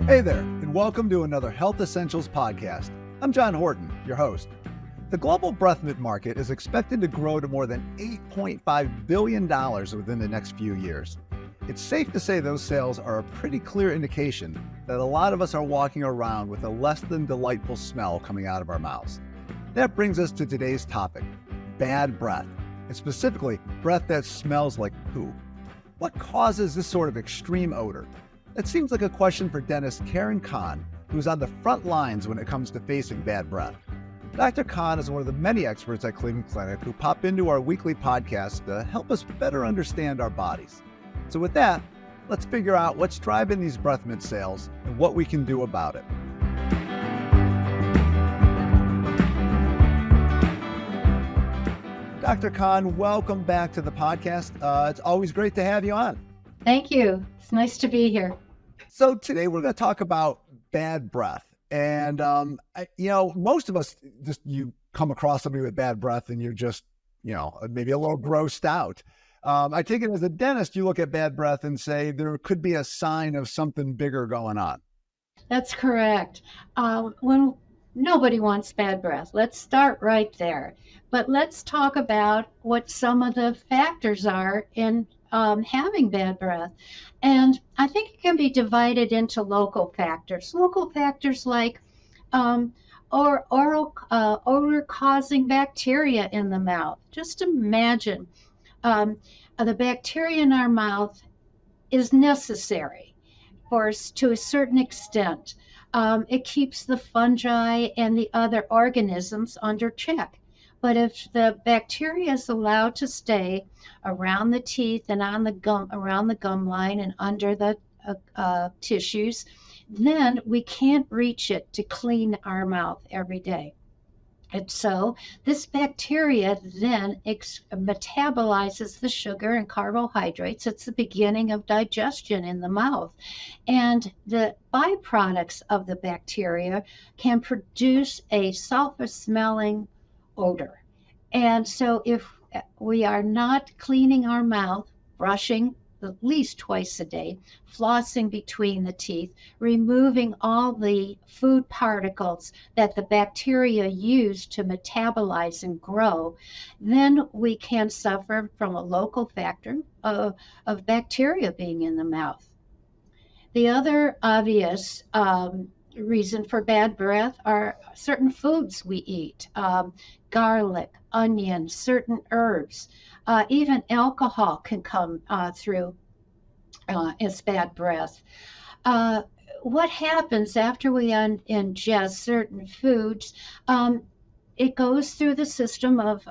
Hey there, and welcome to another Health Essentials podcast. I'm John Horton, your host. The global breath mint market is expected to grow to more than $8.5 billion within the next few years. It's safe to say those sales are a pretty clear indication that a lot of us are walking around with a less than delightful smell coming out of our mouths. That brings us to today's topic, bad breath, and specifically breath that smells like poo. What causes this sort of extreme odor? It seems like a question for dentist Karyn Kahn, who's on the front lines when it comes to facing bad breath. Dr. Kahn is one of the many experts at Cleveland Clinic who pop into our weekly podcast to help us better understand our bodies. So with that, let's figure out what's driving these breath mint sales and what we can do about it. Dr. Kahn, welcome back to the podcast. It's always great to have you on. Thank you. It's nice to be here. So today we're going to talk about bad breath. And, most of us you come across somebody with bad breath and you're just, maybe a little grossed out. I take it as a dentist, you look at bad breath and say there could be a sign of something bigger going on. That's correct. When nobody wants bad breath, let's start right there. But let's talk about what some of the factors are in having bad breath. And I think it can be divided into local factors. Local factors like odor-causing bacteria in the mouth. Just imagine the bacteria in our mouth is necessary for us to a certain extent. It keeps the fungi and the other organisms under check. But if the bacteria is allowed to stay around the teeth and on the gum, around the gum line and under the tissues, then we can't reach it to clean our mouth every day. And so this bacteria then metabolizes the sugar and carbohydrates. It's the beginning of digestion in the mouth. And the byproducts of the bacteria can produce a sulfur-smelling odor. And so if we are not cleaning our mouth, brushing at least twice a day, flossing between the teeth, removing all the food particles that the bacteria use to metabolize and grow, then we can suffer from a local factor of bacteria being in the mouth. The other obvious reason for bad breath are certain foods we eat, garlic, onions, certain herbs, even alcohol can come through as bad breath. What happens after we ingest certain foods? It goes through the system of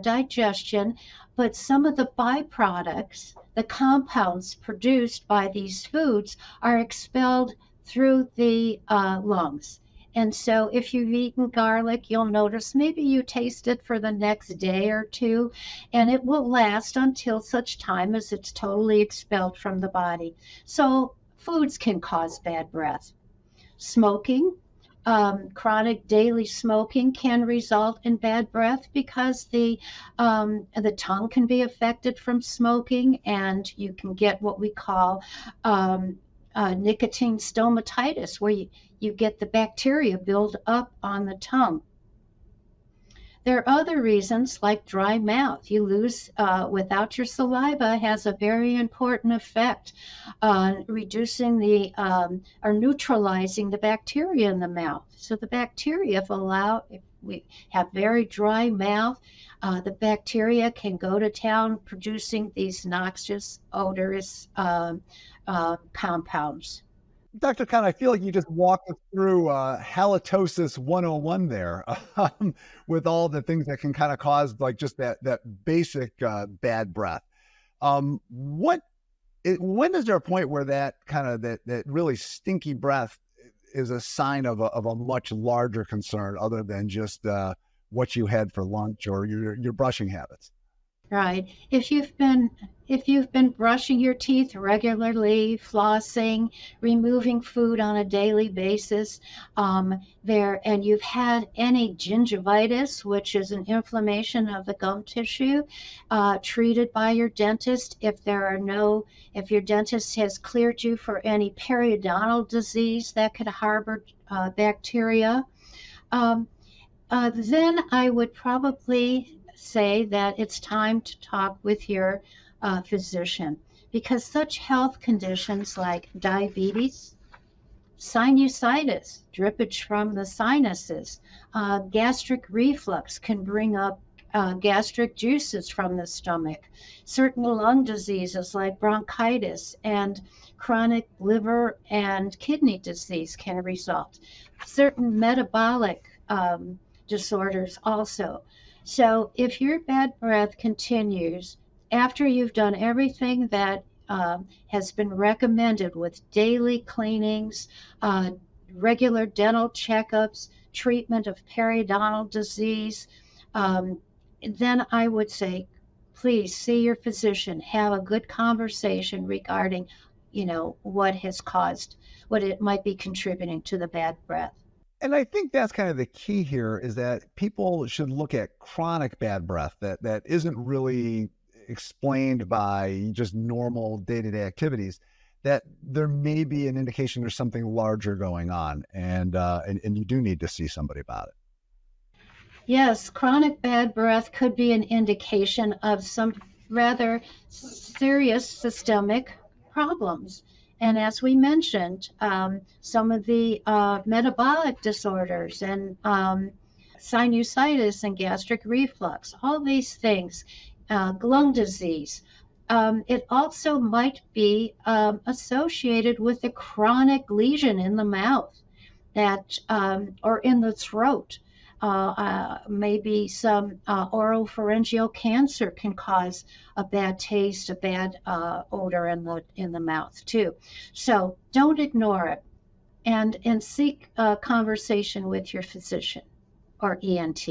digestion, but some of the byproducts, the compounds produced by these foods, are expelled through the lungs. And so if you've eaten garlic, you'll notice maybe you taste it for the next day or two, and it will last until such time as it's totally expelled from the body. So foods can cause bad breath. Smoking, chronic daily smoking can result in bad breath because the tongue can be affected from smoking, and you can get what we call nicotine stomatitis, where you get the bacteria build up on the tongue. There are other reasons like dry mouth. You lose, without your saliva, has a very important effect on reducing or neutralizing the bacteria in the mouth. So the bacteria, if we have very dry mouth, the bacteria can go to town producing these noxious, odorous compounds. Dr. Kahn, I feel like you just walked us through halitosis 101 there with all the things that can kind of cause like just that basic bad breath. When is there a point where that kind of that really stinky breath is a sign of a much larger concern other than just what you had for lunch or your brushing habits? Right. If you've been if you've been brushing your teeth regularly, flossing, removing food on a daily basis, and you've had any gingivitis, which is an inflammation of the gum tissue, treated by your dentist, if your dentist has cleared you for any periodontal disease that could harbor bacteria, um, then I would probably say that it's time to talk with your physician, because such health conditions like diabetes, sinusitis, drippage from the sinuses, gastric reflux can bring up gastric juices from the stomach. Certain lung diseases like bronchitis and chronic liver and kidney disease can result. Certain metabolic disorders also. So if your bad breath continues after you've done everything that has been recommended with daily cleanings, regular dental checkups, treatment of periodontal disease, then I would say, please see your physician, have a good conversation regarding, what it might be contributing to the bad breath. And I think that's kind of the key here, is that people should look at chronic bad breath that isn't really explained by just normal day-to-day activities, that there may be an indication there's something larger going on, and you do need to see somebody about it. Yes, chronic bad breath could be an indication of some rather serious systemic problems. And as we mentioned, some of the metabolic disorders and sinusitis and gastric reflux, all these things, lung disease. It also might be associated with a chronic lesion in the mouth or in the throat. Maybe some oropharyngeal cancer can cause a bad taste, a bad odor in the mouth too. So don't ignore it, and seek a conversation with your physician or ENT.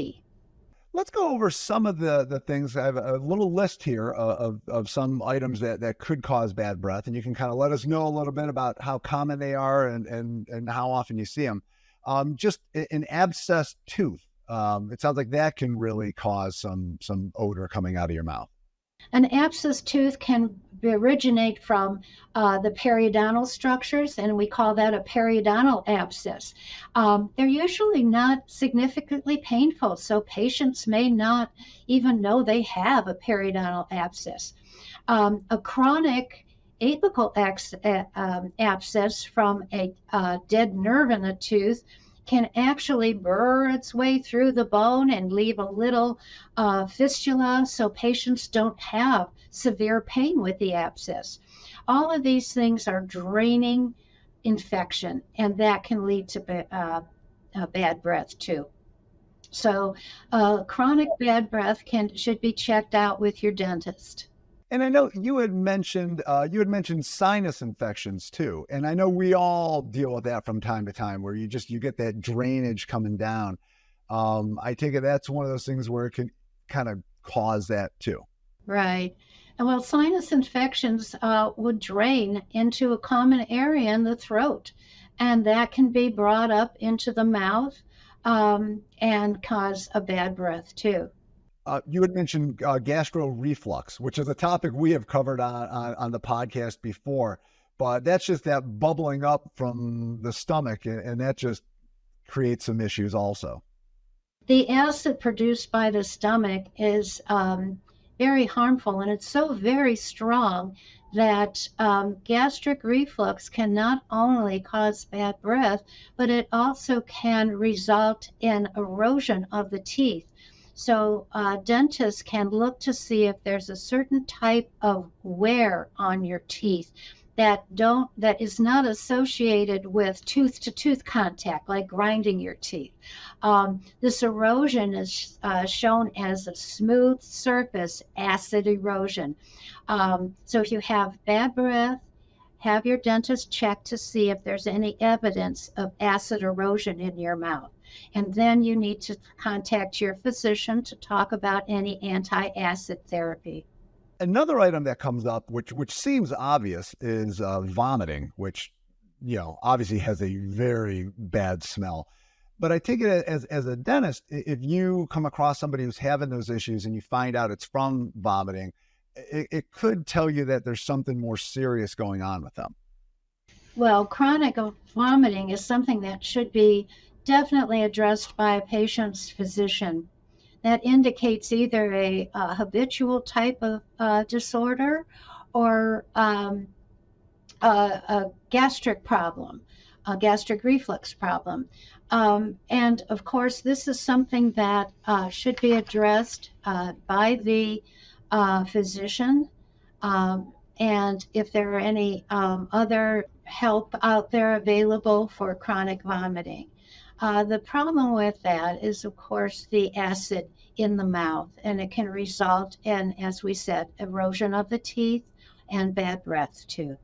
Let's go over some of the things. I have a little list here of some items that could cause bad breath, and you can kind of let us know a little bit about how common they are and how often you see them. Just an abscess tooth. It sounds like that can really cause some odor coming out of your mouth. An abscess tooth can originate from the periodontal structures, and we call that a periodontal abscess. They're usually not significantly painful, so patients may not even know they have a periodontal abscess. A chronic apical abscess from a dead nerve in the tooth can actually burr its way through the bone and leave a little fistula, so patients don't have severe pain with the abscess. All of these things are draining infection, and that can lead to bad breath too. So chronic bad breath should be checked out with your dentist. And I know you had mentioned sinus infections too. And I know we all deal with that from time to time, where you get that drainage coming down. I take it that's one of those things where it can kind of cause that too. Right. And well, sinus infections would drain into a common area in the throat, and that can be brought up into the mouth and cause a bad breath too. You had mentioned gastro reflux, which is a topic we have covered on the podcast before, but that's just that bubbling up from the stomach, and that just creates some issues also. The acid produced by the stomach is very harmful, and it's so very strong that gastric reflux can not only cause bad breath, but it also can result in erosion of the teeth. So dentists can look to see if there's a certain type of wear on your teeth that is not associated with tooth to tooth contact, like grinding your teeth. This erosion is shown as a smooth surface acid erosion. So if you have bad breath, have your dentist check to see if there's any evidence of acid erosion in your mouth. And then you need to contact your physician to talk about any anti-acid therapy. Another item that comes up, which seems obvious, is vomiting, which obviously has a very bad smell. But I take it as a dentist, if you come across somebody who's having those issues and you find out it's from vomiting, it could tell you that there's something more serious going on with them. Well, chronic vomiting is something that should be definitely addressed by a patient's physician. That indicates either a habitual type of disorder or a gastric problem, a gastric reflux problem. And of course, this is something that should be addressed by the physician. And if there are any other help out there available for chronic vomiting. The problem with that is, of course, the acid in the mouth, and it can result in, as we said, erosion of the teeth and bad breath too.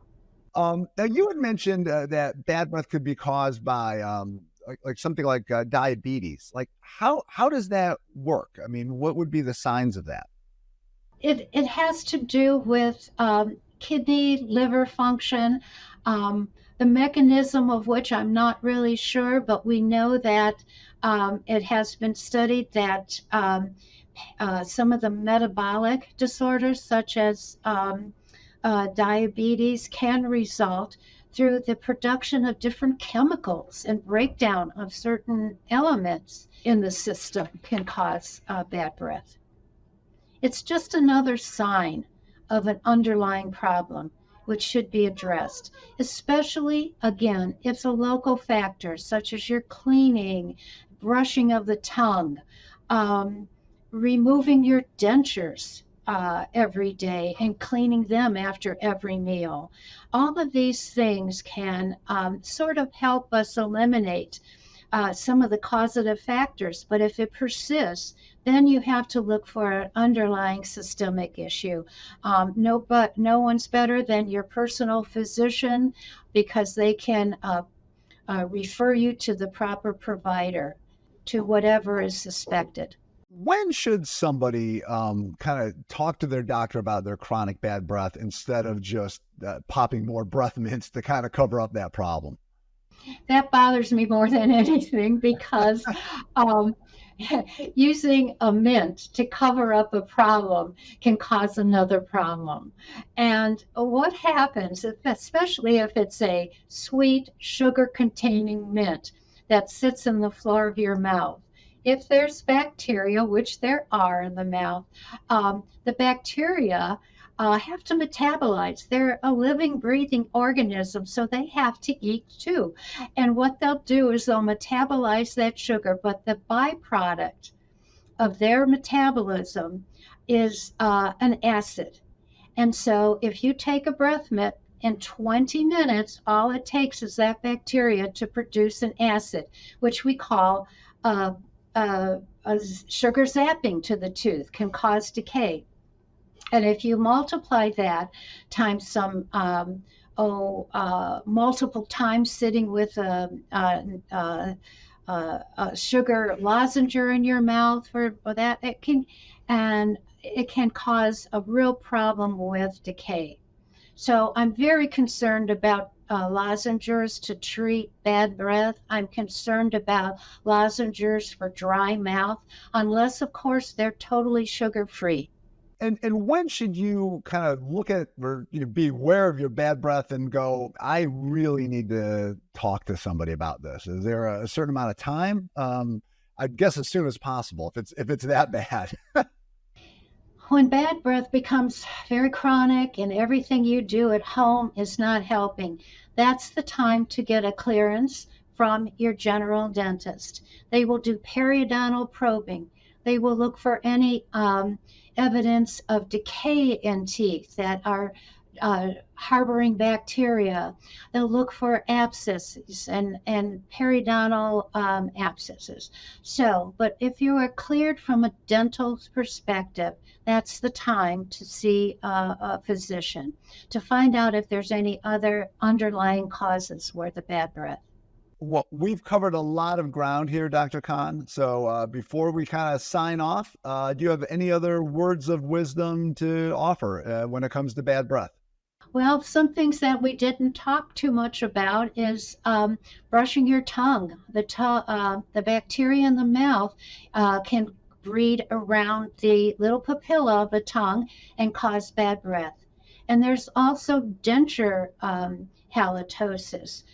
Now, you had mentioned that bad breath could be caused by like something like diabetes. Like, how does that work? I mean, what would be the signs of that? It has to do with kidney, liver function, the mechanism of which I'm not really sure, but we know that it has been studied that some of the metabolic disorders, such as diabetes, can result through the production of different chemicals, and breakdown of certain elements in the system can cause bad breath. It's just another sign of an underlying problem which should be addressed, especially, again, if a local factor such as your cleaning, brushing of the tongue, removing your dentures every day and cleaning them after every meal. All of these things can sort of help us eliminate some of the causative factors, but if it persists, then you have to look for an underlying systemic issue. No one's better than your personal physician, because they can refer you to the proper provider, to whatever is suspected. When should somebody kind of talk to their doctor about their chronic bad breath instead of just popping more breath mints to kind of cover up that problem? That bothers me more than anything, because using a mint to cover up a problem can cause another problem. And what happens, especially if it's a sweet, sugar-containing mint that sits in the floor of your mouth, if there's bacteria, which there are in the mouth, the bacteria have to metabolize. They're a living, breathing organism, so they have to eat too. And what they'll do is they'll metabolize that sugar, but the byproduct of their metabolism is an acid. And so if you take a breath mint, in 20 minutes, all it takes is that bacteria to produce an acid, which we call sugar zapping to the tooth, can cause decay. And if you multiply that times some multiple times sitting with a sugar lozenge in your mouth for that, it can cause a real problem with decay. So I'm very concerned about lozenges to treat bad breath. I'm concerned about lozenges for dry mouth, unless, of course, they're totally sugar-free. And when should you kind of look at, or be aware of your bad breath and go, I really need to talk to somebody about this? Is there a certain amount of time? I guess as soon as possible, if it's that bad. When bad breath becomes very chronic and everything you do at home is not helping, that's the time to get a clearance from your general dentist. They will do periodontal probing. They will look for any evidence of decay in teeth that are harboring bacteria. They'll look for abscesses and periodontal abscesses. But if you are cleared from a dental perspective, that's the time to see a physician to find out if there's any other underlying causes for the bad breath. Well, we've covered a lot of ground here, Dr. Kahn. So before we kind of sign off, do you have any other words of wisdom to offer when it comes to bad breath? Well, some things that we didn't talk too much about is brushing your tongue. The bacteria in the mouth can breed around the little papilla of the tongue and cause bad breath. And there's also denture halitosis.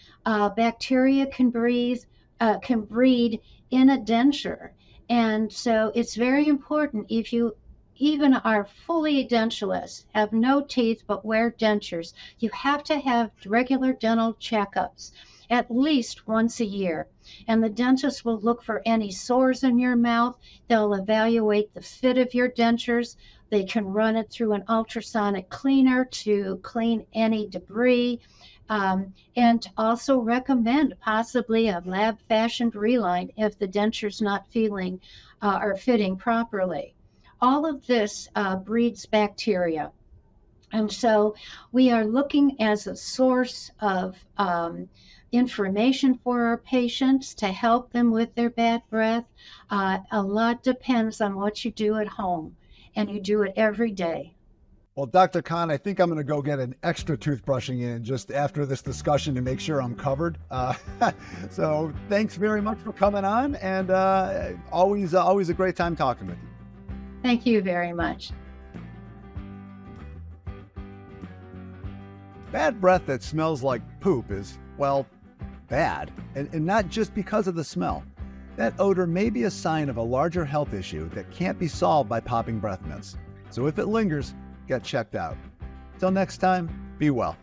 Bacteria can breed in a denture. And so it's very important if you even are fully edentulous, have no teeth but wear dentures, you have to have regular dental checkups at least once a year. And the dentist will look for any sores in your mouth. They'll evaluate the fit of your dentures. They can run it through an ultrasonic cleaner to clean any debris. And also recommend possibly a lab fashioned reline if the denture's not feeling or fitting properly. All of this breeds bacteria. And so we are looking as a source of information for our patients to help them with their bad breath. A lot depends on what you do at home, and you do it every day. Well, Dr. Kahn, I think I'm going to go get an extra toothbrushing in just after this discussion to make sure I'm covered. So thanks very much for coming on, and always a great time talking with you. Thank you very much. Bad breath that smells like poop is, well, bad, and not just because of the smell. That odor may be a sign of a larger health issue that can't be solved by popping breath mints. So if it lingers, get checked out. Till next time, be well.